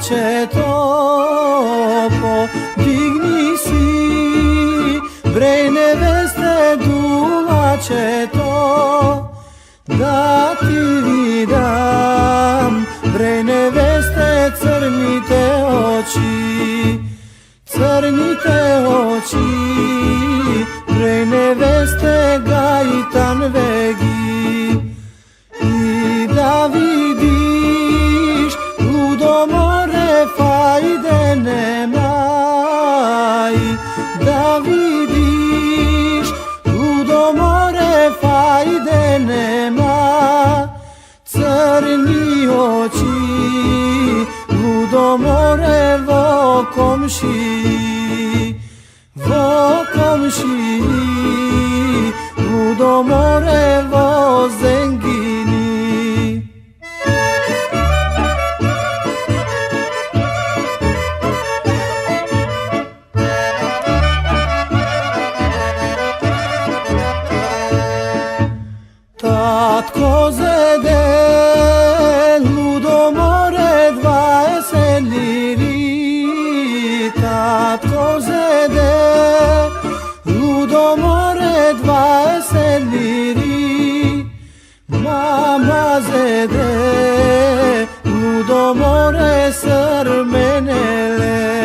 dulačeto, podigni si, brej neveste dulačeto, da ti vidam, brej neveste crnite oči, crnite oči, brej neveste gajtan vegi. I da vidiš ludomore fajde nemaj, da vidiš ludomore fajde nema, crni oči ludomore vo komšiji, vo komšiji, ludomore vo Zengini. Tatko zede ludomore 20 liri, tatko zede ludomore 20 liri, mama zede ludomore srmenele.